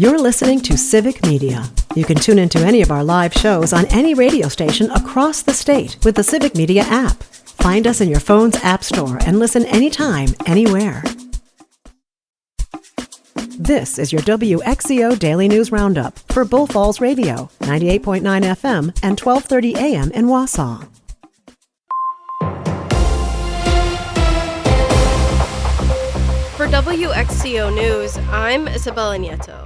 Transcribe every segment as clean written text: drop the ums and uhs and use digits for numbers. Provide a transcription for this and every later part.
You're listening to Civic Media. You can tune into any of our live shows on any radio station across the state with the Civic Media app. Find us in your phone's app store and listen anytime, anywhere. This is your WXCO Daily News Roundup for Bull Falls Radio, 98.9 FM and 1230 AM in Wausau. For WXCO News, I'm Isabella Nieto.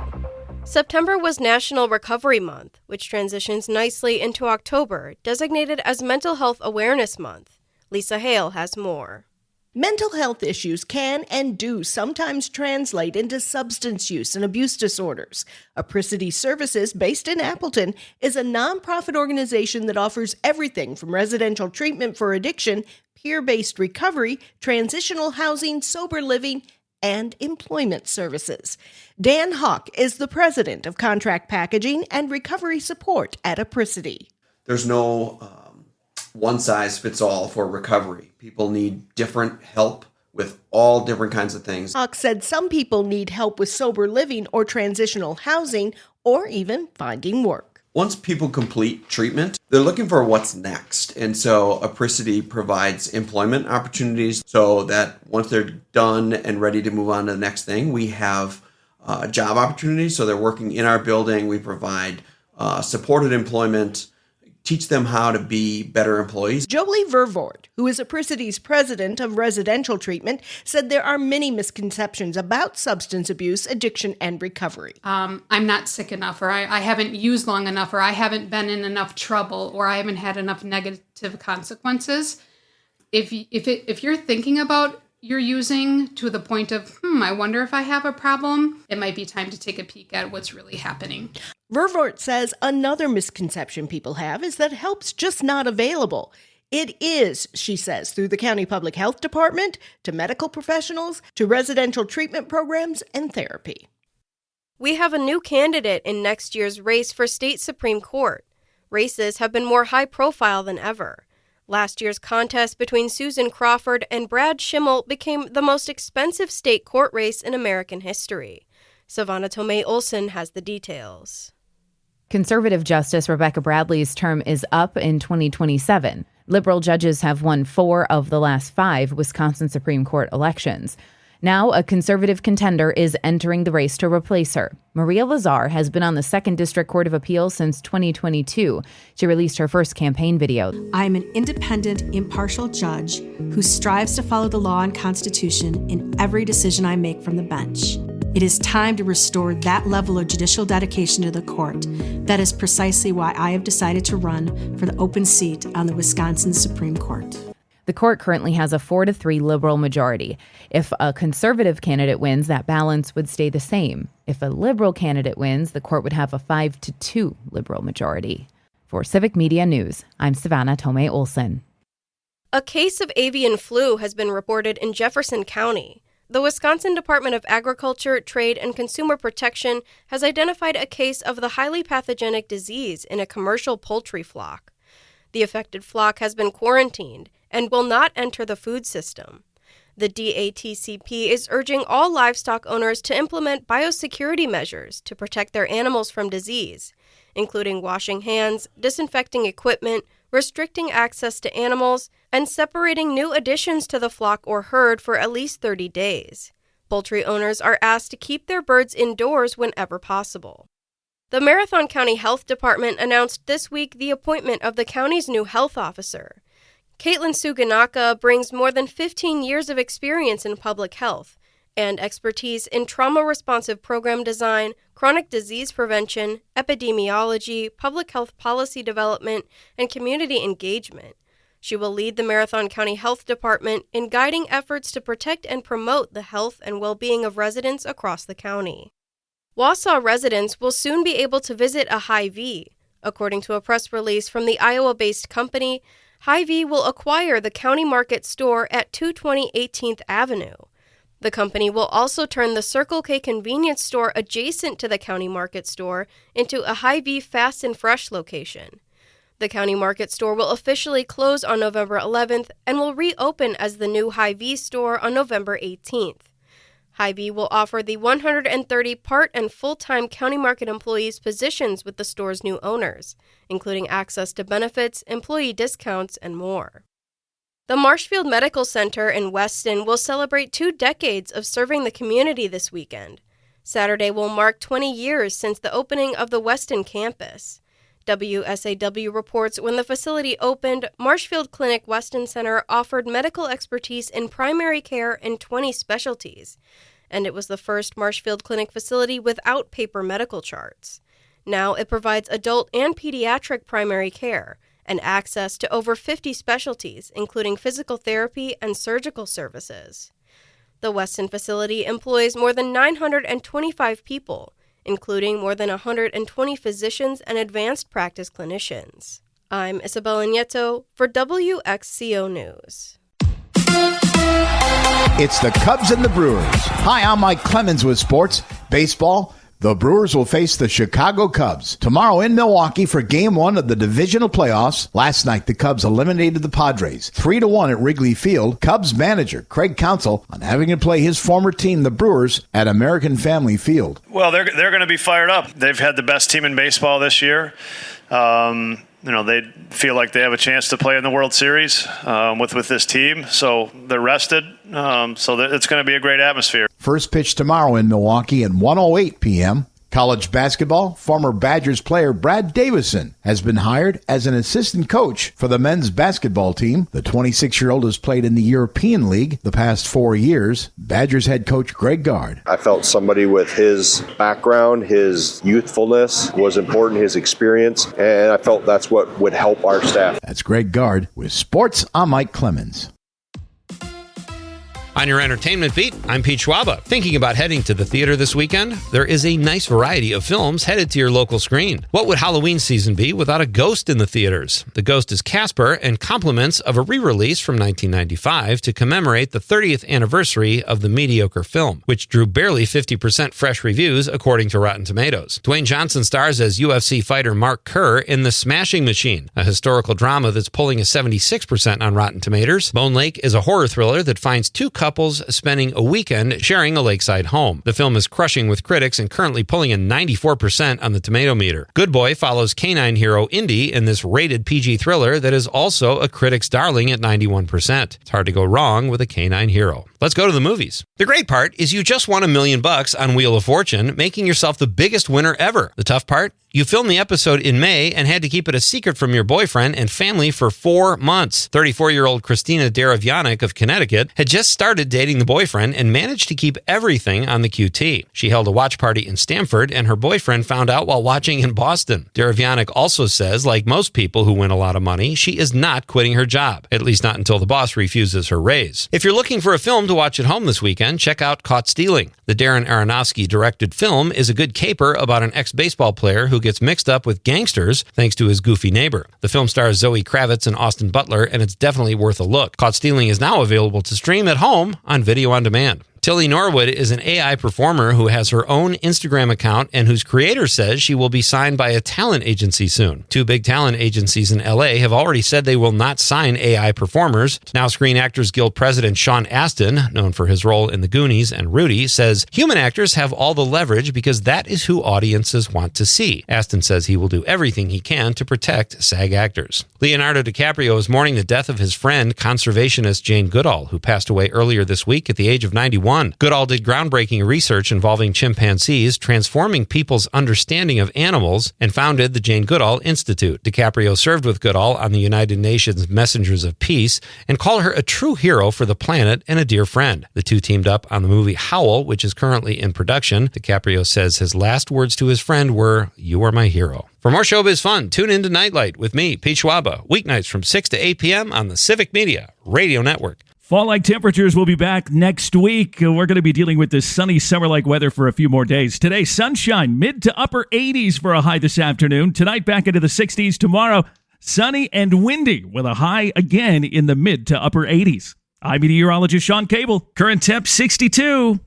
September was National Recovery Month, which transitions nicely into October, designated as Mental Health Awareness Month. Lisa Hale has more. Mental health issues can and do sometimes translate into substance use and abuse disorders. Apricity Services, based in Appleton, is a nonprofit organization that offers everything from residential treatment for addiction, peer-based recovery, transitional housing, sober living, and employment services. Dan Hawk is the president of contract packaging and recovery support at Apricity. There's no one-size-fits-all for recovery. People need different help with all different kinds of things. Hawk said some people need help with sober living or transitional housing or even finding work. Once people complete treatment, they're looking for what's next. And so Apricity provides employment opportunities so that once they're done and ready to move on to the next thing, we have job opportunities. So they're working in our building. We provide supported employment, teach them how to be better employees. Jolie Vervoort, who is Apricity's president of residential treatment, said there are many misconceptions about substance abuse, addiction, and recovery. I'm not sick enough, or I haven't used long enough, or I haven't been in enough trouble, or I haven't had enough negative consequences. If you're thinking about your using to the point of, I wonder if I have a problem, it might be time to take a peek at what's really happening. Vervoort says another misconception people have is that help's just not available. It is, she says, through the county public health department, to medical professionals, to residential treatment programs, and therapy. We have a new candidate in next year's race for state Supreme Court. Races have been more high profile than ever. Last year's contest between Susan Crawford and Brad Schimmel became the most expensive state court race in American history. Savannah Tomei Olson has the details. Conservative Justice Rebecca Bradley's term is up in 2027. Liberal judges have won 4 of the last 5 Wisconsin Supreme Court elections. Now, a conservative contender is entering the race to replace her. Maria Lazar has been on the 2nd District Court of Appeals since 2022. She released her first campaign video. I am an independent, impartial judge who strives to follow the law and Constitution in every decision I make from the bench. It is time to restore that level of judicial dedication to the court. That is precisely why I have decided to run for the open seat on the Wisconsin Supreme Court. The court currently has a 4-3 liberal majority. If a conservative candidate wins, that balance would stay the same. If a liberal candidate wins, the court would have a 5-2 liberal majority. For Civic Media News, I'm Savannah Tomei Olson. A case of avian flu has been reported in Jefferson County. The Wisconsin Department of Agriculture, Trade, and Consumer Protection has identified a case of the highly pathogenic disease in a commercial poultry flock. The affected flock has been quarantined and will not enter the food system. The DATCP is urging all livestock owners to implement biosecurity measures to protect their animals from disease, including washing hands, disinfecting equipment, restricting access to animals, and separating new additions to the flock or herd for at least 30 days. Poultry owners are asked to keep their birds indoors whenever possible. The Marathon County Health Department announced this week the appointment of the county's new health officer. Caitlin Suganaka brings more than 15 years of experience in public health and expertise in trauma-responsive program design, chronic disease prevention, epidemiology, public health policy development, and community engagement. She will lead the Marathon County Health Department in guiding efforts to protect and promote the health and well-being of residents across the county. Wausau residents will soon be able to visit a Hy-Vee. According to a press release from the Iowa-based company, Hy-Vee will acquire the County Market store at 220 18th Avenue. The company will also turn the Circle K convenience store adjacent to the County Market store into a Hy-Vee Fast and Fresh location. The County Market store will officially close on November 11th and will reopen as the new Hy-Vee store on November 18th. Hy-Vee will offer the 130 part and full-time county market employees positions with the store's new owners, including access to benefits, employee discounts, and more. The Marshfield Medical Center in Weston will celebrate 2 decades of serving the community this weekend. Saturday will mark 20 years since the opening of the Weston campus. WSAW reports when the facility opened, Marshfield Clinic Weston Center offered medical expertise in primary care in 20 specialties, and it was the first Marshfield Clinic facility without paper medical charts. Now it provides adult and pediatric primary care and access to over 50 specialties, including physical therapy and surgical services. The Weston facility employs more than 925 people, including more than 120 physicians and advanced practice clinicians. I'm Isabella Nieto for WXCO News. It's the Cubs and the Brewers. Hi, I'm Mike Clemens with sports. Baseball. The Brewers will face the Chicago Cubs tomorrow in Milwaukee for Game 1 of the divisional playoffs. Last night, the Cubs eliminated the Padres 3-1 at Wrigley Field. Cubs manager Craig Counsell on having to play his former team, the Brewers, at American Family Field. Well, they're going to be fired up. They've had the best team in baseball this year. They feel like they have a chance to play in the World Series with this team, so they're rested. So it's going to be a great atmosphere. First pitch tomorrow in Milwaukee at 1:08 p.m. College basketball, former Badgers player Brad Davison has been hired as an assistant coach for the men's basketball team. The 26-year-old has played in the European League the past 4 years. Badgers head coach Greg Gard. I felt somebody with his background, his youthfulness was important, his experience, and I felt that's what would help our staff. That's Greg Gard with Sports. I'm Mike Clemens. On your entertainment beat, I'm Pete Schwaba. Thinking about heading to the theater this weekend? There is a nice variety of films headed to your local screen. What would Halloween season be without a ghost in the theaters? The ghost is Casper and compliments of a re-release from 1995 to commemorate the 30th anniversary of the mediocre film, which drew barely 50% fresh reviews according to Rotten Tomatoes. Dwayne Johnson stars as UFC fighter Mark Kerr in The Smashing Machine, a historical drama that's pulling a 76% on Rotten Tomatoes. Bone Lake is a horror thriller that finds two couples spending a weekend sharing a lakeside home. The film is crushing with critics and currently pulling a 94% on the tomato meter. Good Boy follows canine hero Indy in this rated PG thriller that is also a critic's darling at 91%. It's hard to go wrong with a canine hero. Let's go to the movies. The great part is you just won $1 million on Wheel of Fortune, making yourself the biggest winner ever. The tough part? You filmed the episode in May and had to keep it a secret from your boyfriend and family for 4 months. 34-year-old Christina Daravianic of Connecticut had just started dating the boyfriend and managed to keep everything on the QT. She held a watch party in Stamford, and her boyfriend found out while watching in Boston. Daravianic also says, like most people who win a lot of money, she is not quitting her job, at least not until the boss refuses her raise. If you're looking for a film to watch at home this weekend, check out Caught Stealing. The Darren Aronofsky-directed film is a good caper about an ex-baseball player who gets mixed up with gangsters thanks to his goofy neighbor. The film stars Zoe Kravitz and Austin Butler, and it's definitely worth a look. Caught Stealing is now available to stream at home on video on demand. Tilly Norwood is an AI performer who has her own Instagram account and whose creator says she will be signed by a talent agency soon. 2 big talent agencies in LA have already said they will not sign AI performers. Now Screen Actors Guild President Sean Astin, known for his role in The Goonies and Rudy, says human actors have all the leverage because that is who audiences want to see. Astin says he will do everything he can to protect SAG actors. Leonardo DiCaprio is mourning the death of his friend, conservationist Jane Goodall, who passed away earlier this week at the age of 91. Goodall did groundbreaking research involving chimpanzees, transforming people's understanding of animals, and founded the Jane Goodall Institute. DiCaprio served with Goodall on the United Nations Messengers of Peace and called her a true hero for the planet and a dear friend. The two teamed up on the movie Howl, which is currently in production. DiCaprio says his last words to his friend were, "You are my hero." For more showbiz fun, tune into Nightlight with me, Pete Schwaba, weeknights from 6 to 8 p.m. on the Civic Media Radio Network. Fall-like temperatures will be back next week. We're going to be dealing with this sunny summer-like weather for a few more days. Today, sunshine, mid to upper 80s for a high this afternoon. Tonight, back into the 60s. Tomorrow, sunny and windy with a high again in the mid to upper 80s. I'm meteorologist Sean Cable. Current temp 62.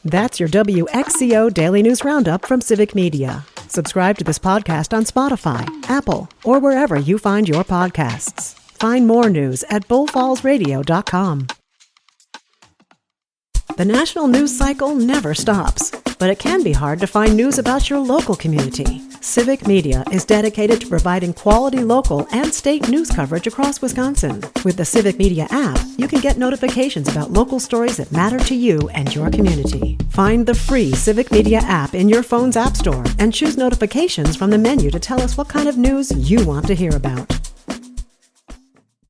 That's your WXCO Daily News Roundup from Civic Media. Subscribe to this podcast on Spotify, Apple, or wherever you find your podcasts. Find more news at bullfallsradio.com. The national news cycle never stops, but it can be hard to find news about your local community. Civic Media is dedicated to providing quality local and state news coverage across Wisconsin. With the Civic Media app, you can get notifications about local stories that matter to you and your community. Find the free Civic Media app in your phone's app store and choose notifications from the menu to tell us what kind of news you want to hear about.